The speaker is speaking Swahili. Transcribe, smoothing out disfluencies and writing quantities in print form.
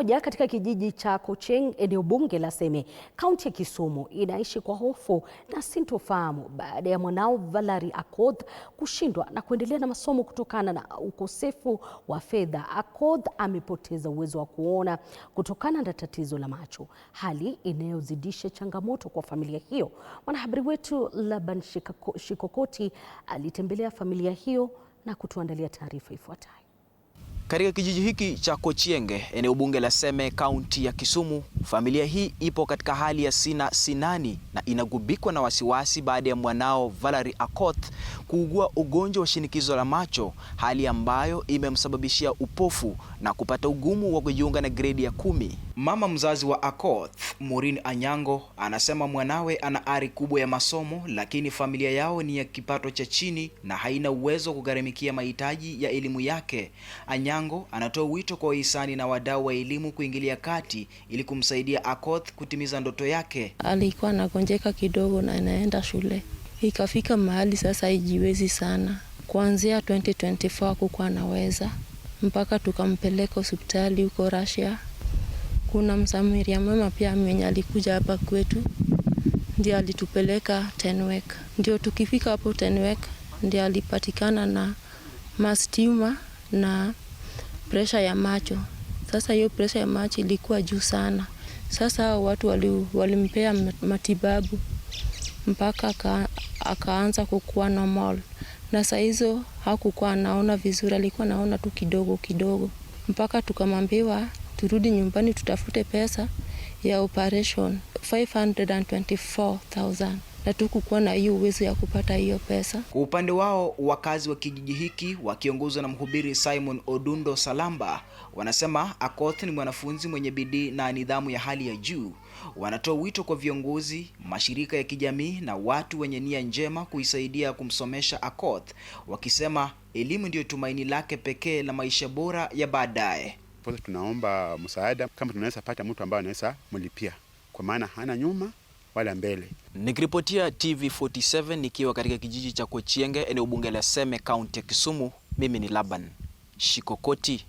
moja katika kijiji cha Kocheng, eneo bunge la Seme, kaunti ya Kisumu, inaishi kwa hofu na sintofahamu baada ya mwanao Valerie Akoth kushindwa na kuendelea na masomo kutokana na ukosefu wa fedha. Akoth amepoteza uwezo wa kuona kutokana na tatizo la macho, hali inayozidisha changamoto kwa familia hiyo. Mwanahabari wetu Laban Shikokoti alitembelea familia hiyo na kutuandalia taarifa ifuatayo. Katika kijiji hiki cha Kocheng, eneo bunge la Seme, kaunti ya Kisumu, familia hii ipo katika hali ya sinani na inagubikwa na wasiwasi baada ya mwanao Valerie Akoth kuugua ugonjwa wa shinikizo la macho, hali ambayo imemsababishia upofu na kupata ugumu wa kujiunga na gredi ya 10. Mama mzazi wa Akoth, Maureen Anyango, anasema mwanawe ana ari kubwa ya masomo, lakini familia yao ni ya kipato cha chini na haina uwezo wa kugharamikia mahitaji ya elimu yake. Anyango anatoa wito kwa wahisani na wadau wa elimu kuingilia kati ili kumsaidia Akoth kutimiza ndoto yake. Alikuwa anagonjeka kidogo na anaenda shule. Ikafika mahali sasa hijiwezi sana. Kuanzia 2024 hakukuwa anaweza, mpaka tukampeleka hospitali huko Russia. Kuna msamaria mwema pia mwenye alikuja hapa kwetu, ndio alitupeleka Tenwek. Ndio tukifika hapo Tenwek ndio alipatikana na mastima na pressure ya macho. Sasa hiyo pressure ya macho ilikuwa juu sana. Sasa watu walimpea matibabu mpaka akaanza kukua normal. Na saa hizo hakukuwa anaona vizuri, alikuwa anaona tu kidogo kidogo. Mpaka tukamwambiwa turudi nyumbani tutafute pesa ya operation 524,000. Na tukukuwa na hiyo uwezo ya kupata hiyo pesa. Kwa upande wao, wakazi wa kijiji hiki wakiongozwa na mhubiri Simon Odundo Salamba wanasema Akoth ni mwanafunzi mwenye bidii na nidhamu ya hali ya juu. Wanatoa wito kwa viongozi, mashirika ya kijamii na watu wenye nia njema kuisaidia kumsomesha Akoth, wakisema elimu ndio tumaini lake pekee la maisha bora ya baadaye. Tunaomba msaada kama tunaweza pata mtu ambaye anaweza mlipia, kwa maana hana nyuma wala mbele. Nikiripotia TV47 nikiwa katika kijiji cha Kocheng, eneo bunge la Seme, kaunti ya Kisumu, mimi ni Laban Shikokoti.